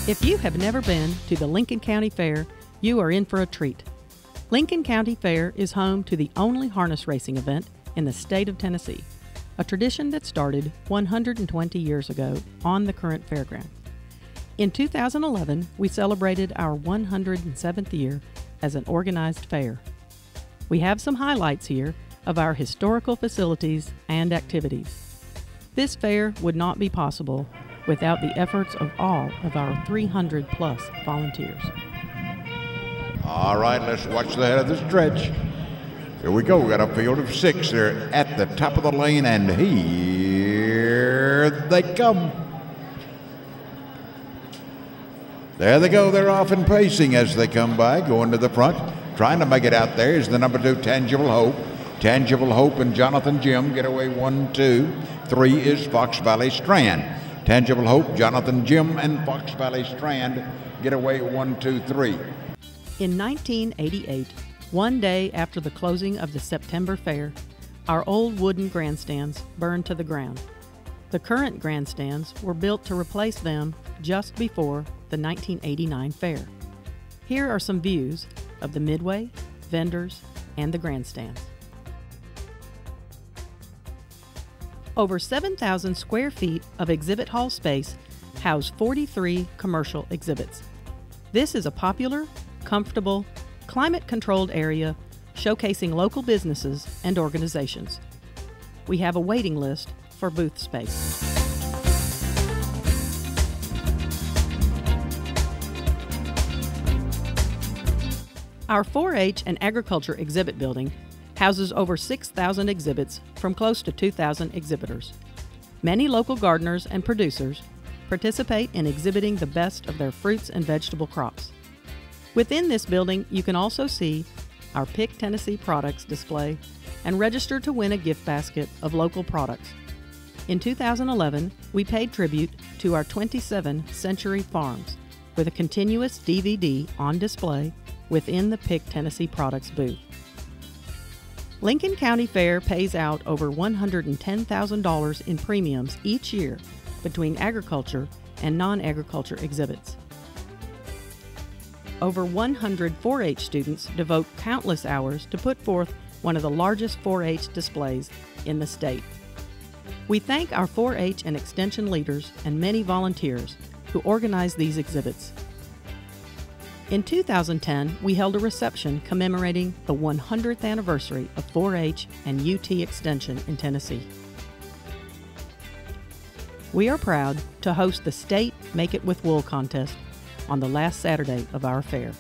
If you have never been to the Lincoln County Fair, you are in for a treat. Lincoln County Fair is home to the only harness racing event in the state of Tennessee, a tradition that started 120 years ago on the current fairground. In 2011, we celebrated our 107th year as an organized fair. We have some highlights here of our historical facilities and activities. This fair would not be possible without the efforts of all of our 300-plus volunteers. All right, let's watch the head of the stretch. Here we go. We got a field of 6. They're at the top of the lane, and here they come. There they go. They're off and pacing as they come by, going to the front. Trying to make it out there is the number 2, Tangible Hope. Tangible Hope and Jonathan Jim get away 1, 2. 3 is Fox Valley Strand. Tangible Hope, Jonathan Jim, and Fox Valley Strand get away 1, 2, 3. In 1988, one day after the closing of the September Fair, our old wooden grandstands burned to the ground. The current grandstands were built to replace them just before the 1989 fair. Here are some views of the midway, vendors, and the grandstands. Over 7,000 square feet of exhibit hall space house 43 commercial exhibits. This is a popular, comfortable, climate-controlled area showcasing local businesses and organizations. We have a waiting list for booth space. Our 4-H and Agriculture exhibit building houses over 6,000 exhibits from close to 2,000 exhibitors. Many local gardeners and producers participate in exhibiting the best of their fruits and vegetable crops. Within this building, you can also see our Pick Tennessee products display and register to win a gift basket of local products. In 2011, we paid tribute to our 27 Century Farms with a continuous DVD on display within the Pick Tennessee products booth. Lincoln County Fair pays out over $110,000 in premiums each year between agriculture and non-agriculture exhibits. Over 100 4-H students devote countless hours to put forth one of the largest 4-H displays in the state. We thank our 4-H and Extension leaders and many volunteers who organize these exhibits. In 2010, we held a reception commemorating the 100th anniversary of 4-H and UT Extension in Tennessee. We are proud to host the State Make It With Wool contest on the last Saturday of our fair.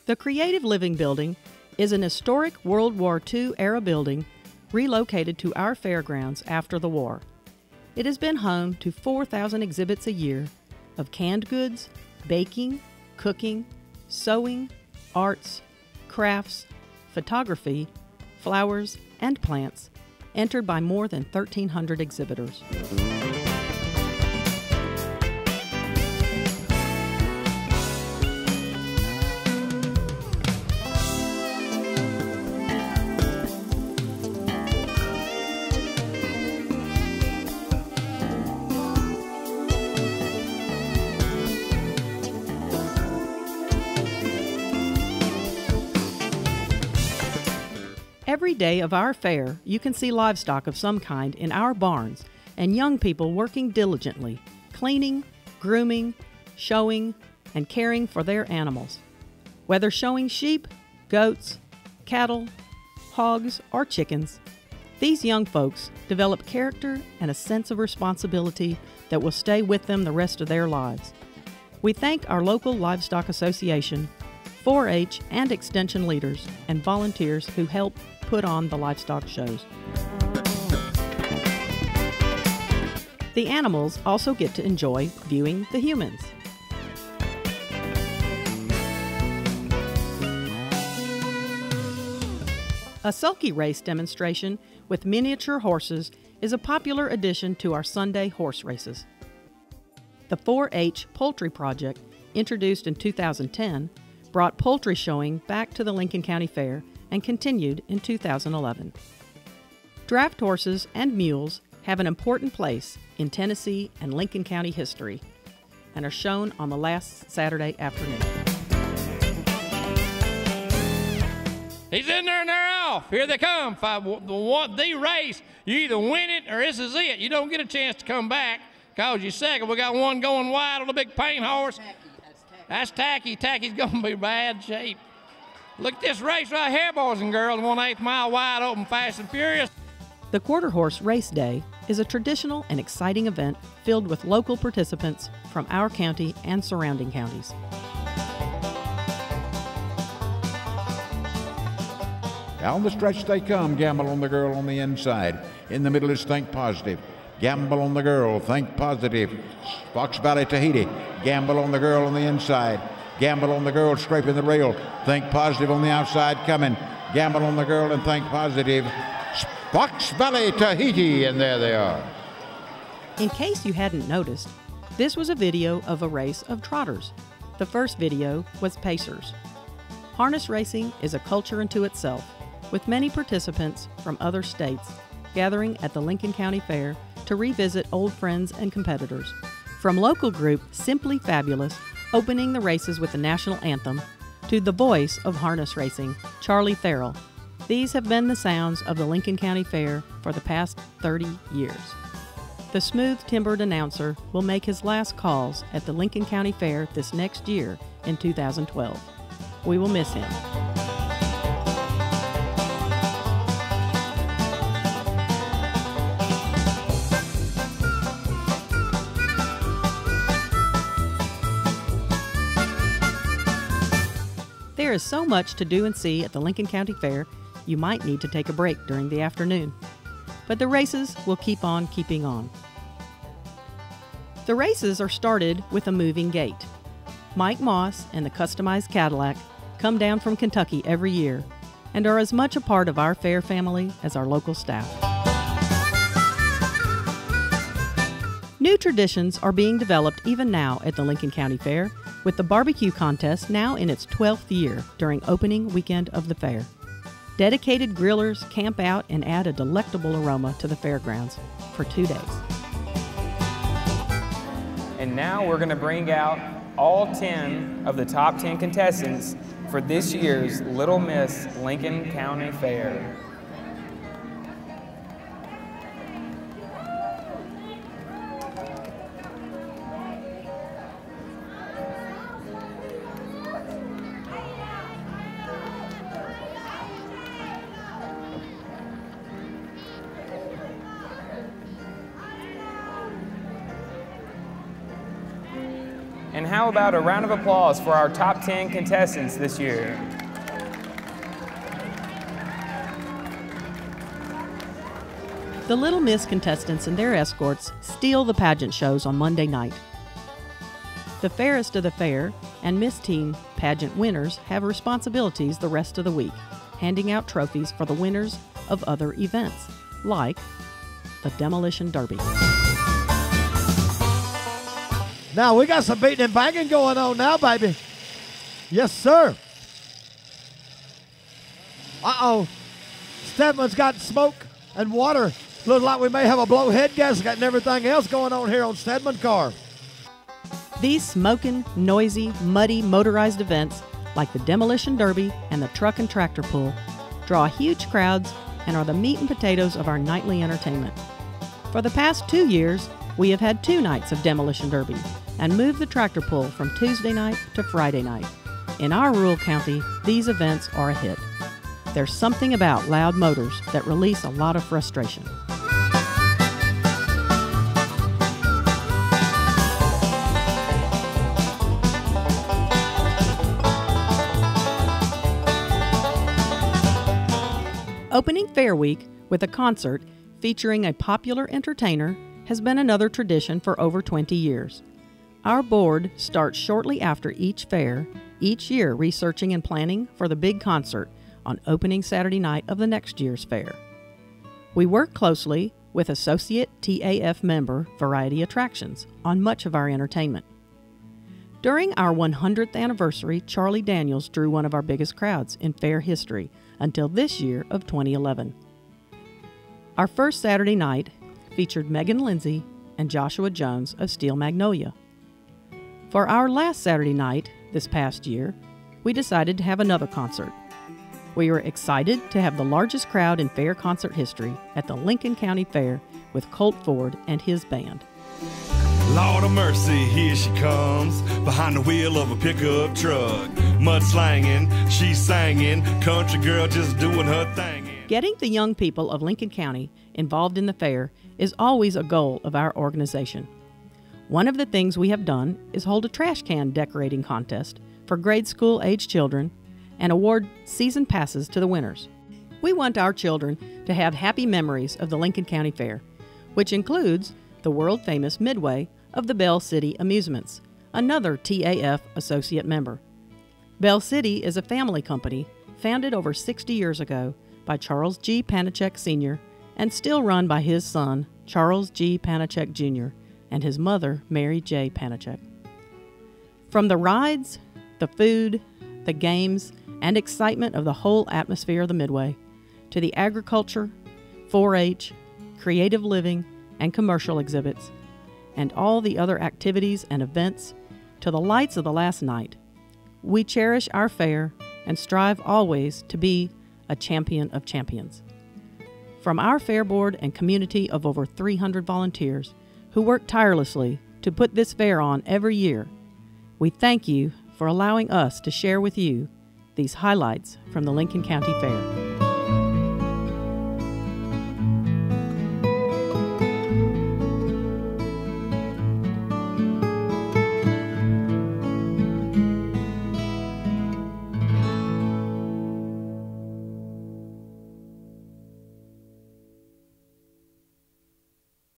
The Creative Living Building is an historic World War II era building relocated to our fairgrounds after the war. It has been home to 4,000 exhibits a year of canned goods, baking, cooking, sewing, arts, crafts, photography, flowers, and plants, entered by more than 1,300 exhibitors. Every day of our fair, you can see livestock of some kind in our barns and young people working diligently, cleaning, grooming, showing, and caring for their animals. Whether showing sheep, goats, cattle, hogs, or chickens, these young folks develop character and a sense of responsibility that will stay with them the rest of their lives. We thank our local livestock association, 4-H and Extension leaders, and volunteers who help put on the livestock shows. The animals also get to enjoy viewing the humans. A sulky race demonstration with miniature horses is a popular addition to our Sunday horse races. The 4-H Poultry Project, introduced in 2010, brought poultry showing back to the Lincoln County Fair and continued in 2011. Draft horses and mules have an important place in Tennessee and Lincoln County history. and are shown on the last Saturday afternoon. He's in there and they're off. Here they come. The race, you either win it or this is it. You don't get a chance to come back because you're second. We got one going wide on the big paint horse. That's Tacky. Tacky's going to be bad shape. Look at this race right here, boys and girls. 1/8 mile wide open, fast and furious. The Quarter Horse Race Day is a traditional and exciting event filled with local participants from our county and surrounding counties. Down the stretch they come. Gamble on the girl on the inside. In the middle is Think Positive. Gamble on the girl. Think Positive. Fox Valley Tahiti. Gamble on the girl on the inside. Gamble on the girl scraping the rail. Think Positive on the outside coming. Gamble on the girl and Think Positive. Fox Valley Tahiti, and there they are. In case you hadn't noticed, this was a video of a race of trotters. The first video was Pacers. Harness racing is a culture unto itself, with many participants from other states gathering at the Lincoln County Fair to revisit old friends and competitors. From local group Simply Fabulous opening the races with the national anthem, to the voice of harness racing, Charlie Farrell. These have been the sounds of the Lincoln County Fair for the past 30 years. The smooth-timbered announcer will make his last calls at the Lincoln County Fair this next year in 2012. We will miss him. There is so much to do and see at the Lincoln County Fair, you might need to take a break during the afternoon. But the races will keep on keeping on. The races are started with a moving gate. Mike Moss and the customized Cadillac come down from Kentucky every year and are as much a part of our fair family as our local staff. New traditions are being developed even now at the Lincoln County Fair, with the barbecue contest now in its 12th year during opening weekend of the fair. Dedicated grillers camp out and add a delectable aroma to the fairgrounds for 2 days. And now we're going to bring out all 10 of the top 10 contestants for this year's Little Miss Lincoln County Fair. And how about a round of applause for our top 10 contestants this year? The Little Miss contestants and their escorts steal the pageant shows on Monday night. The fairest of the fair and Miss Teen pageant winners have responsibilities the rest of the week, handing out trophies for the winners of other events, like the Demolition Derby. Now, we got some beating and banging going on now, baby. Yes, sir. Uh-oh. Stedman's got smoke and water. Looks like we may have a blowhead gasket and everything else going on here on Stedman car. These smoking, noisy, muddy motorized events, like the Demolition Derby and the Truck and Tractor Pull, draw huge crowds and are the meat and potatoes of our nightly entertainment. For the past 2 years, we have had 2 nights of Demolition Derby and moved the tractor pull from Tuesday night to Friday night. In our rural county, these events are a hit. There's something about loud motors that release a lot of frustration. Opening Fair Week with a concert featuring a popular entertainer has been another tradition for over 20 years. Our board starts shortly after each fair, each year researching and planning for the big concert on opening Saturday night of the next year's fair. We work closely with Associate TAF member Variety Attractions on much of our entertainment. During our 100th anniversary, Charlie Daniels drew one of our biggest crowds in fair history until this year of 2011. Our first Saturday night featured Megan Lindsay and Joshua Jones of Steel Magnolia. For our last Saturday night this past year, we decided to have another concert. We were excited to have the largest crowd in fair concert history at the Lincoln County Fair with Colt Ford and his band. Lord of mercy, here she comes, behind the wheel of a pickup truck. Mudslanging, she's singing, country girl just doing her thing. Getting the young people of Lincoln County involved in the fair is always a goal of our organization. One of the things we have done is hold a trash can decorating contest for grade school age children and award season passes to the winners. We want our children to have happy memories of the Lincoln County Fair, which includes the world-famous Midway of the Bell City Amusements, another TAF associate member. Bell City is a family company founded over 60 years ago by Charles G. Panachek Sr. and still run by his son, Charles G. Panachek Jr., and his mother, Mary J. Panachek. From the rides, the food, the games, and excitement of the whole atmosphere of the Midway, to the agriculture, 4-H, creative living, and commercial exhibits, and all the other activities and events, to the lights of the last night, we cherish our fair and strive always to be a champion of champions. From our fair board and community of over 300 volunteers who work tirelessly to put this fair on every year, we thank you for allowing us to share with you these highlights from the Lincoln County Fair.